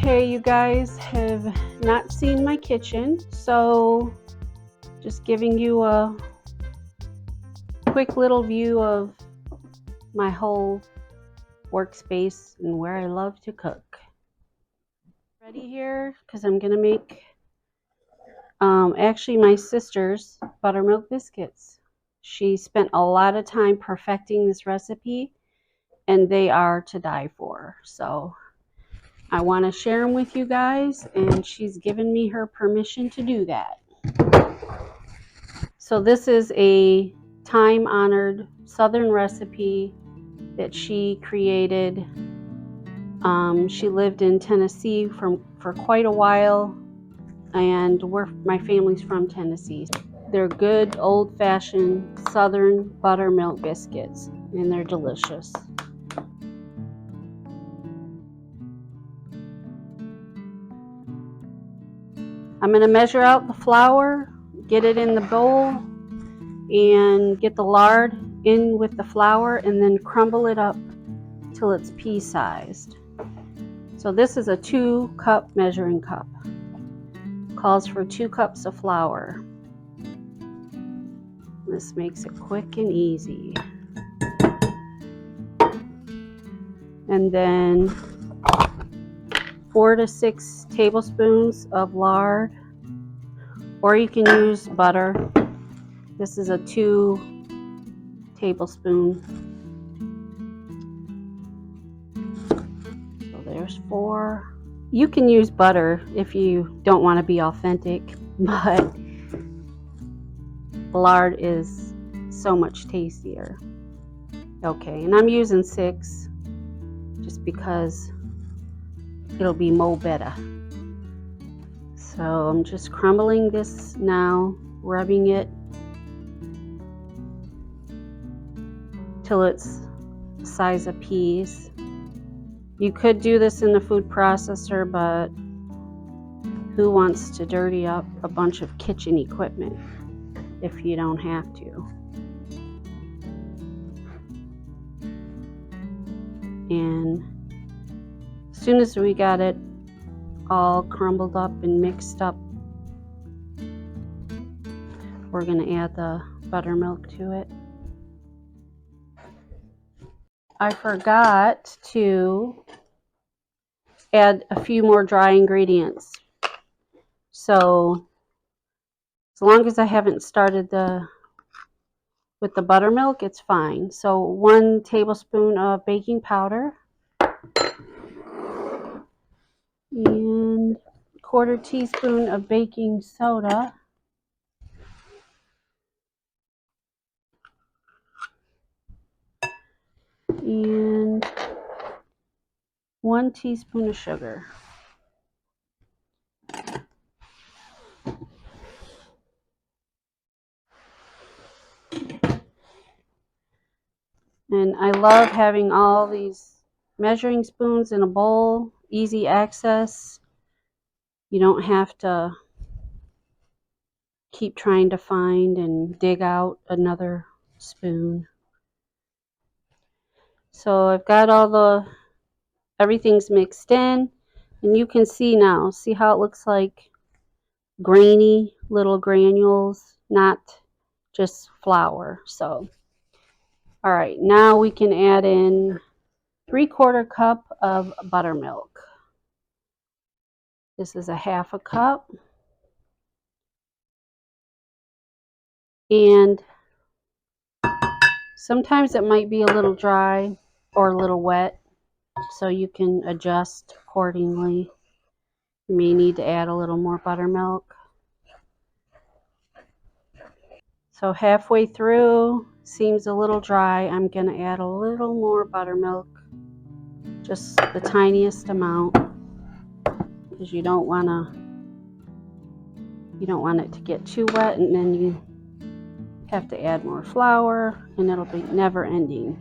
Okay, you guys have not seen my kitchen, so just giving you a quick little view of my whole workspace and where I love to cook. Ready here because I'm gonna make actually my sister's buttermilk biscuits. She spent a lot of time perfecting this recipe and they are to die for. So I want to share them with you guys, and she's given me her permission to do that. So this is a time-honored Southern recipe that she created. She lived in Tennessee for quite a while, and my family's from Tennessee. They're good old-fashioned Southern buttermilk biscuits, and they're delicious. I'm going to measure out the flour, get it in the bowl, and get the lard in with the flour, and then crumble it up till it's pea-sized. So this is a 2-cup measuring cup. Calls for 2 cups of flour. This makes it quick and easy. And then 4 to 6 tablespoons of lard, or you can use butter. This is a 2 tablespoon. So there's 4. You can use butter if you don't want to be authentic, but lard is so much tastier. Okay, and I'm using 6 just because it'll be mo better. So I'm just crumbling this now, rubbing it till it's the size of peas. You could do this in the food processor, but who wants to dirty up a bunch of kitchen equipment if you don't have to? And as soon as we got it all crumbled up and mixed up, we're going to add the buttermilk to it. I forgot to add a few more dry ingredients. So as long as I haven't started with the buttermilk, it's fine. So 1 tablespoon of baking powder and 1/4 teaspoon of baking soda. And 1 teaspoon of sugar. And I love having all these measuring spoons in a bowl, easy access. You don't have to keep trying to find and dig out another spoon. So I've got everything's mixed in, and you can see now, see how it looks like grainy little granules, not just flour. So all right, now we can add in 3/4 cup of buttermilk. This is a 1/2 cup. And sometimes it might be a little dry or a little wet, so you can adjust accordingly. You may need to add a little more buttermilk. So halfway through, seems a little dry. I'm going to add a little more buttermilk, just the tiniest amount, because you don't want it to get too wet, and then you have to add more flour, and it'll be never ending.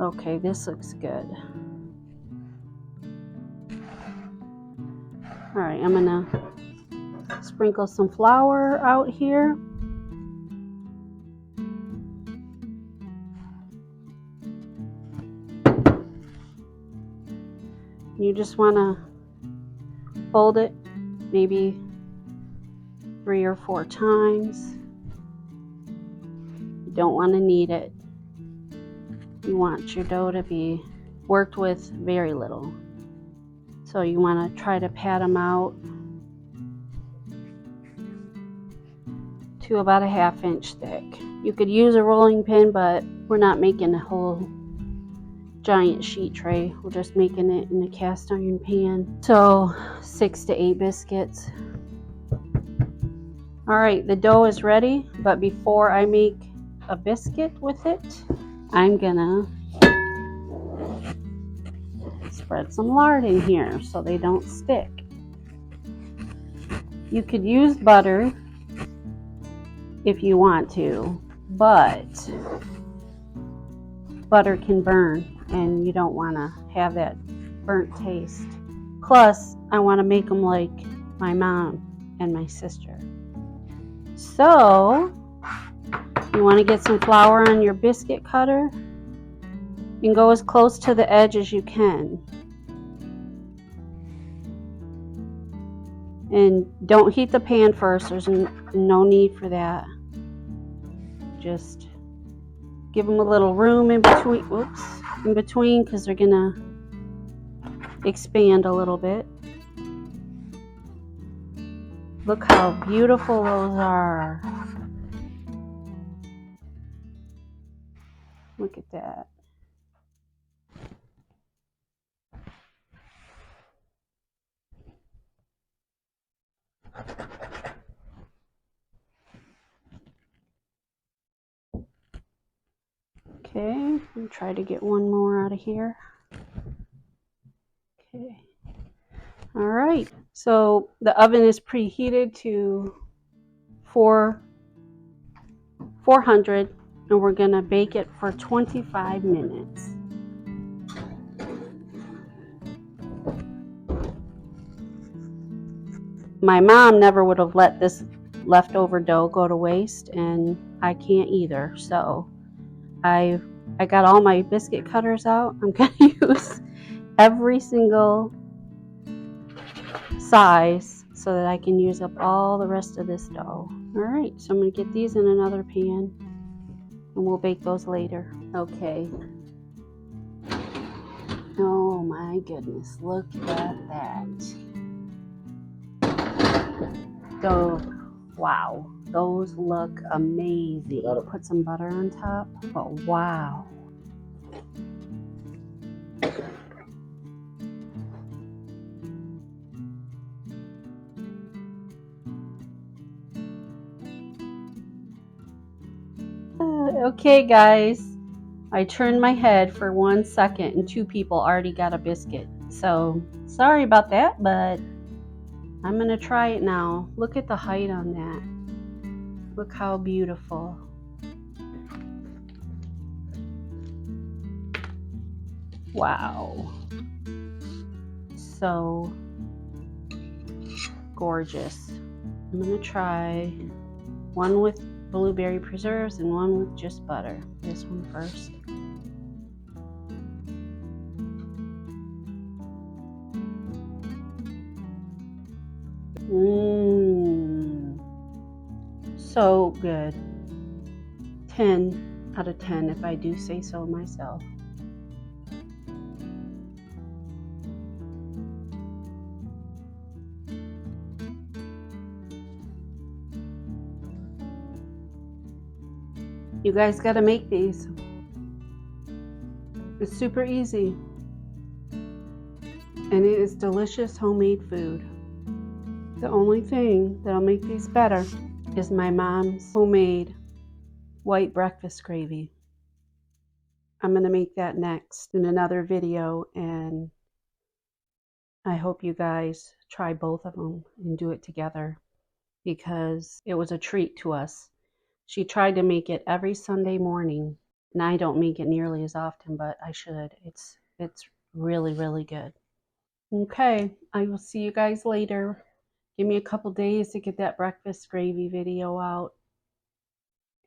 Okay, this looks good. All right, I'm gonna sprinkle some flour out here. You just want to fold it maybe 3 or 4 times. You don't want to knead it. You want your dough to be worked with very little. So you want to try to pat them out to about a 1/2 inch thick. You could use a rolling pin, but we're not making a whole giant sheet tray. We're just making it in a cast iron pan. So 6 to 8 biscuits. All right, the dough is ready, but before I make a biscuit with it, I'm gonna spread some lard in here so they don't stick. You could use butter if you want to, but butter can burn and you don't want to have that burnt taste. Plus, I want to make them like my mom and my sister. So, you want to get some flour on your biscuit cutter and go as close to the edge as you can. And don't heat the pan first, there's no need for that. Just give them a little room in between, because they're gonna expand a little bit. Look how beautiful those are. Look at that. Okay, I'll try to get one more out of here. Okay. All right, so the oven is preheated to 400, and we're gonna bake it for 25 minutes. My mom never would have let this leftover dough go to waste, and I can't either. So I got all my biscuit cutters out. I'm gonna use every single size so that I can use up all the rest of this dough. All right, so I'm gonna get these in another pan and we'll bake those later. Okay. Oh my goodness, look at that. Wow, those look amazing. Put some butter on top, but wow. Okay guys, I turned my head for 1 second and 2 people already got a biscuit. So sorry about that, but I'm gonna try it now. Look at the height on that. Look how beautiful. Wow. So gorgeous. I'm gonna try one with blueberry preserves and one with just butter. This one first. So good. 10 out of 10 if I do say so myself. You guys got to make these. It's super easy. And it is delicious homemade food. The only thing that'll make these better is my mom's homemade white breakfast gravy. I'm going to make that next in another video, and I hope you guys try both of them and do it together because it was a treat to us. She tried to make it every Sunday morning, and I don't make it nearly as often, but I should. It's really, really good. Okay, I will see you guys later. Give me a couple days to get that breakfast gravy video out.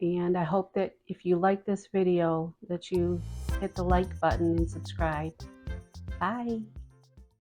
And I hope that if you like this video, that you hit the like button and subscribe. Bye.